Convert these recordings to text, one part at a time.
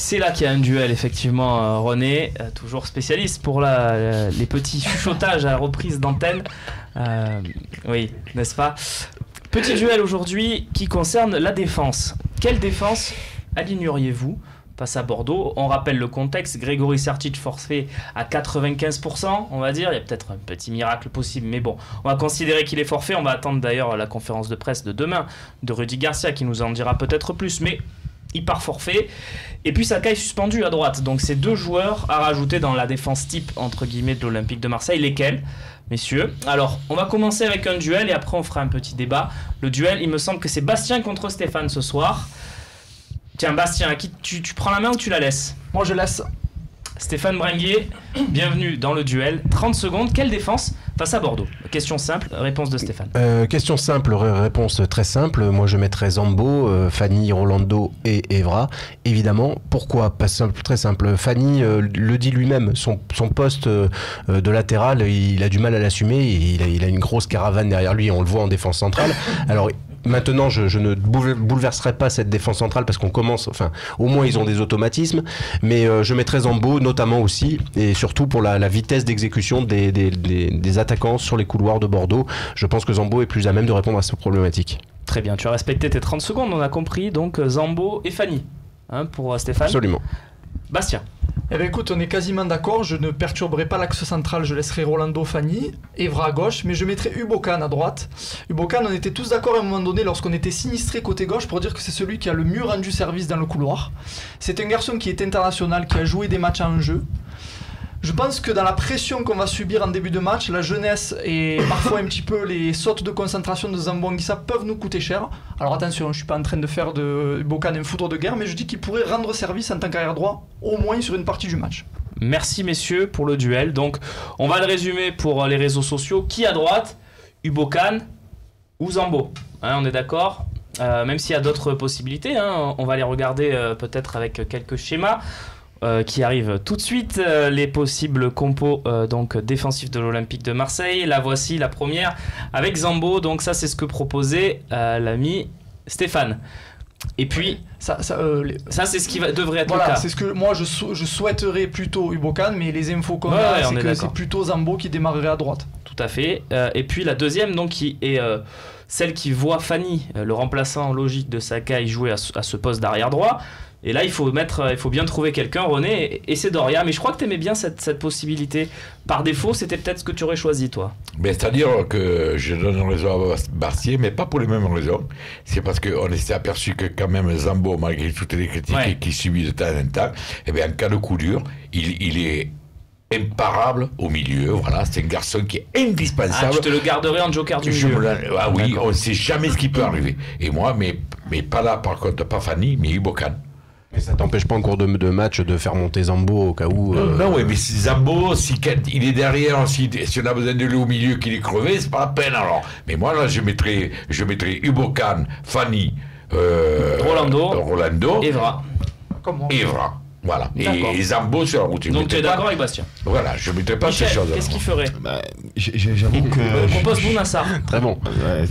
c'est là qu'il y a un duel, effectivement, René, toujours spécialiste pour les petits chuchotages à la reprise d'antenne. Oui, n'est-ce pas? Petit duel aujourd'hui qui concerne la défense. Quelle défense aligneriez-vous face à Bordeaux? On rappelle le contexte, Grégory Sertic forfait à 95%, on va dire. Il y a peut-être un petit miracle possible, mais bon, on va considérer qu'il est forfait. On va attendre d'ailleurs la conférence de presse de demain de Rudy Garcia qui nous en dira peut-être plus, mais il part forfait. Et puis Saka est suspendu à droite, donc c'est 2 joueurs à rajouter dans la défense type, entre guillemets, de l'Olympique de Marseille. Lesquels, messieurs? Alors, on va commencer avec un duel et après on fera un petit débat. Le duel, il me semble que c'est Bastien contre Stéphane ce soir. Tiens, Bastien, à qui tu prends la main ou tu la laisses? Moi, je laisse. Stéphane Bringuier, bienvenue dans le duel. 30 secondes, quelle défense face à Bordeaux? Question simple, réponse de Stéphane. Question simple, réponse très simple. Moi, je mettrais Zambo, Fanny, Rolando et Evra. Évidemment, pourquoi? Pas simple, très simple. Fanny le dit lui-même, son poste de latéral, il a du mal à l'assumer. Il a une grosse caravane derrière lui, on le voit en défense centrale. Alors, maintenant, je ne bouleverserai pas cette défense centrale parce qu'on commence, enfin, au moins ils ont des automatismes, mais je mettrai Zambo notamment aussi, et surtout pour la vitesse d'exécution des attaquants sur les couloirs de Bordeaux. Je pense que Zambo est plus à même de répondre à cette problématique. Très bien, tu as respecté tes 30 secondes, on a compris, donc Zambo et Fanny, hein, pour Stéphane. Absolument. Bastien. Eh bien écoute, on est quasiment d'accord, je ne perturberai pas l'axe central, je laisserai Rolando, Fanny, Evra à gauche, mais je mettrai Ubokan à droite. Ubokan, on était tous d'accord à un moment donné lorsqu'on était sinistré côté gauche pour dire que c'est celui qui a le mieux rendu service dans le couloir. C'est un garçon qui est international, qui a joué des matchs en jeu. Je pense que dans la pression qu'on va subir en début de match, la jeunesse et parfois un petit peu les sautes de concentration de Zambo Anguissa peuvent nous coûter cher. Alors attention, je ne suis pas en train de faire de Ubokan un foudre de guerre, mais je dis qu'il pourrait rendre service en tant qu'arrière droit, au moins sur une partie du match. Merci messieurs pour le duel. Donc on va le résumer pour les réseaux sociaux. Qui à droite? Ubokan ou Zambo, hein, on est d'accord? Même s'il y a d'autres possibilités, hein, on va les regarder peut-être avec quelques schémas. Qui arrivent tout de suite, les possibles compos donc défensifs de l'Olympique de Marseille. La voici, la première avec Zambo, donc ça c'est ce que proposait l'ami Stéphane. Et puis ça c'est ce qui devrait être le cas. C'est ce que moi je souhaiterais plutôt Ubokan, mais les infos qu'on a, c'est que c'est plutôt Zambo qui démarrerait à droite. Tout à fait. Et puis la deuxième donc qui est celle qui voit Fanny, le remplaçant logique de Sakai, jouer à ce poste d'arrière droit. Et là, il faut bien trouver quelqu'un, René, et c'est Doria. Mais je crois que tu aimais bien cette possibilité. Par défaut, c'était peut-être ce que tu aurais choisi, toi. C'est-à-dire que je donne raison à Bartier, mais pas pour les mêmes raisons. C'est parce qu'on s'est aperçu que quand même Zambo, malgré toutes les critiques qu'il subit de temps en temps, eh bien, en cas de coup dur, il est imparable au milieu. Voilà, c'est un garçon qui est indispensable. Ah, tu te le garderais en joker du milieu. Ah oui, on ne sait jamais ce qui peut arriver. Et moi, mais pas là, par contre, pas Fanny, mais Ubokan. Mais ça t'empêche pas en cours de match de faire monter Zambo au cas où... Non, oui, mais si Zambo, si il est derrière, si on a besoin de lui au milieu, qu'il est crevé, c'est pas la peine alors. Mais moi, là, je mettrais Ubokan, Fanny, Rolando, Evra. Evra. Voilà. Et Zambo sur la route. Donc tu es d'accord avec Bastien? Voilà, je ne mettrais pas Michel, ces choses. Qu'est-ce qu'il ferait? J'avoue que... propose Bounassar. Très bon. Ouais,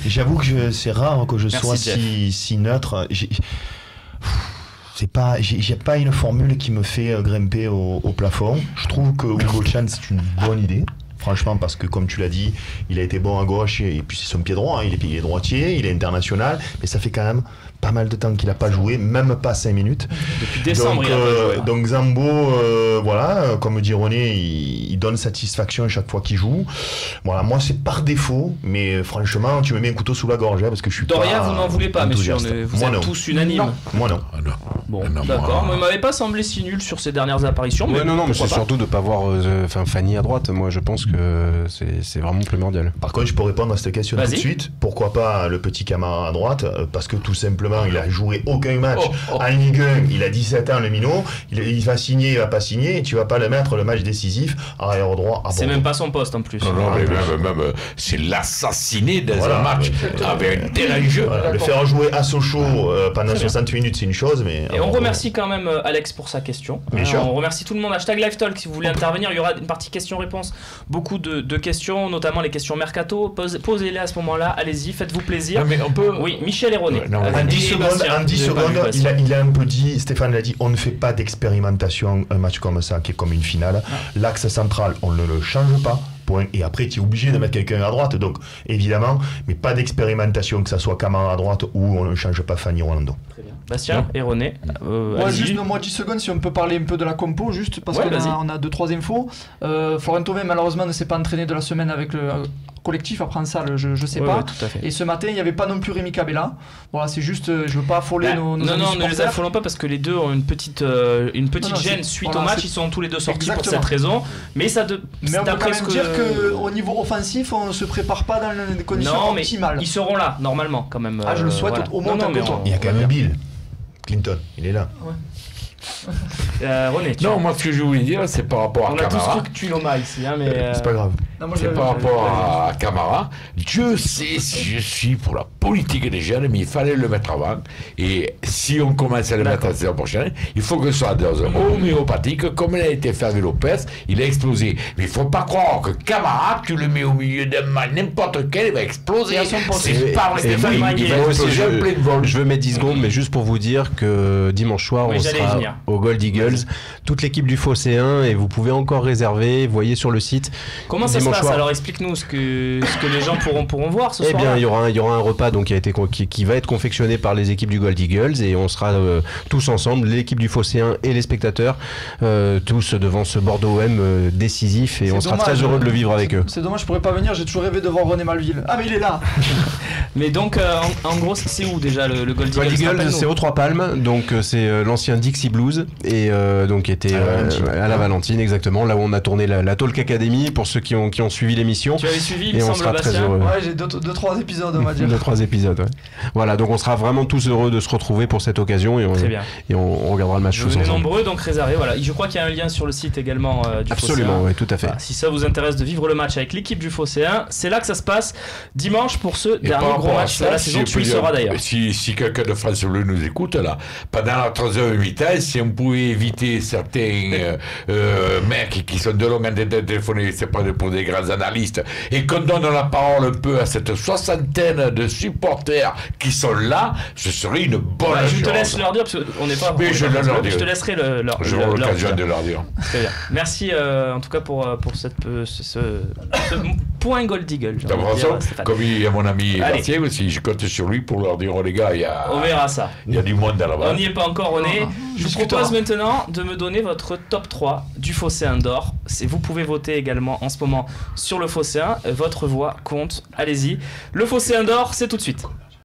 j'avoue que c'est rare que je sois si neutre. J'ai pas une formule qui me fait grimper au plafond. Je trouve que Hugo Chan c'est une bonne idée. Franchement, parce que comme tu l'as dit, il a été bon à gauche et puis c'est son pied droit, hein. Il est droitier, il est international, mais ça fait quand même pas mal de temps qu'il n'a pas joué, même pas 5 minutes. Depuis décembre, il a pas joué. Donc Zambo, voilà, comme dit René, il donne satisfaction à chaque fois qu'il joue. Voilà, moi c'est par défaut, mais franchement, tu me mets un couteau sous la gorge, hein, parce que je suis Doria, pas vous n'en voulez pas, messieurs, vous êtes non. tous unanimes. Non. Moi non. Ah, non. Bon, non, d'accord, moi... il m'avait pas semblé si nul sur ses dernières apparitions. Ouais, non, mais c'est surtout de ne pas voir Fanny à droite. Moi, je pense que c'est vraiment primordial. Par contre, je peux répondre à cette question tout de suite. Pourquoi pas le petit Camara à droite? Parce que tout simplement, il a joué aucun match en Ligue 1. Il a 17 ans, le minot. Il va signer, il va pas signer. Et tu vas pas le mettre le match décisif arrière droit. C'est même pas son poste en plus. Non, mais même c'est l'assassiné dans un match avec un tel enjeu. Voilà, le faire jouer à Sochaux pendant 60 minutes, c'est une chose. Mais et on remercie quand même Alex pour sa question. On remercie tout le monde. #LiveTalk si vous voulez intervenir. Il y aura une partie questions-réponses beaucoup beaucoup de questions, notamment les questions mercato. Posez-les à ce moment-là, allez-y, faites-vous plaisir. Non, mais on peut... Oui, Michel et René. En 10 secondes, il a un peu dit, Stéphane l'a dit, on ne fait pas d'expérimentation un match comme ça, qui est comme une finale. L'axe central, on ne le change pas. Point. Et après, tu es obligé de mettre quelqu'un à droite. Donc, évidemment, mais pas d'expérimentation, que ça soit Camara à droite ou on ne change pas Fanny Rolando. Très bien. Bastien et René. Moi 10 secondes, si on peut parler un peu de la compo, juste parce qu'on a 2-3 infos. Florent Thauvin, malheureusement, ne s'est pas entraîné de la semaine avec le collectif après en salle, je sais pas. Tout à fait. Et ce matin, il n'y avait pas non plus Rémi Cabella. Voilà, c'est juste, je veux pas affoler nos amis supporters. Ne les affolons pas parce que les deux ont une petite gêne suite au match. Ils sont tous les deux sortis pour cette raison. Mais ça mais on peut quand même dire qu'au niveau offensif, on ne se prépare pas dans les conditions optimales. Ils seront là, normalement, quand même. Je le souhaite au moins. Il y a quand même Bill Clinton, il est là. Ouais. René, moi ce que je voulais dire, c'est par rapport à Camara. On a tous cru que tu l'as ici, mais c'est pas grave. C'est par rapport à Camara. Dieu sait si je suis pour la politique des jeunes, mais il fallait le mettre avant. Et si on commence à le mettre la saison prochaine, il faut que ce soit dans un homéopathique, comme il a été fait avec Lopez, il a explosé. Mais il ne faut pas croire que Camara, tu le mets au milieu d'un match, n'importe lequel, il va exploser. C'est pas vrai, Stéphane, il va exploser en plein vol. Je veux mettre 10 secondes, mais juste pour vous dire que dimanche soir, on sera au Gold Eagles. Toute l'équipe du Phocéen, et vous pouvez encore réserver, voyez sur le site. Comment ça se passe? Alors explique-nous ce que les gens pourront voir ce soir. Eh bien, il y aura un repas donc, qui va être confectionné par les équipes du Gold Eagles, et on sera tous ensemble, l'équipe du Phocéen et les spectateurs, tous devant ce Bordeaux OM décisif, et on sera très heureux de le vivre avec eux. C'est dommage, je pourrais pas venir, j'ai toujours rêvé de voir René Malville. Ah mais il est là. Mais donc en gros c'est où déjà le Gold Eagles? Gold Eagles, c'est aux Trois Palmes, donc c'est l'ancien Dixie Blues, et donc qui était à la Valentine, exactement, là où on a tourné la Talk Academy, pour ceux qui ont suivi l'émission. Tu avais suivi, il et me on semble, sera Bastien. très heureux. Ouais, j'ai 2-3 épisodes, on va dire. 2-3 épisodes, ouais. Voilà, donc on sera vraiment tous heureux de se retrouver pour cette occasion, et on regardera le match tous ensemble. Vous êtes nombreux, donc réservez, voilà. Je crois qu'il y a un lien sur le site également du Absolument, oui, tout à fait. Voilà, si ça vous intéresse de vivre le match avec l'équipe du Phocéen, c'est là que ça se passe dimanche pour ce dernier gros match de la saison. Tu y seras d'ailleurs. Si quelqu'un de France Bleu nous écoute, là, pendant la 3h mi-temps, si on pouvait éviter certains mecs qui sont de longue en train de téléphoner, c'est pas pour des grands analystes, et qu'on donne la parole un peu à cette soixantaine de supporters qui sont là, ce serait une bonne chose. Je te laisse leur dire, parce qu'on n'est pas... Mais je te laisserai leur j'aurai l'occasion de leur dire. Très bien. Merci en tout cas pour ce point Gold Eagle. De toute façon, comme il y a mon ami Bastien aussi, je compte sur lui pour leur dire, oh les gars, on verra ça. Il y a du monde là-bas. On n'y est pas encore, René. Je vous propose maintenant de me donner votre top 3 du Phocéen d'or. Vous pouvez voter également en ce moment sur le Phocéen. Votre voix compte. Allez-y. Le Phocéen d'or, c'est tout de suite.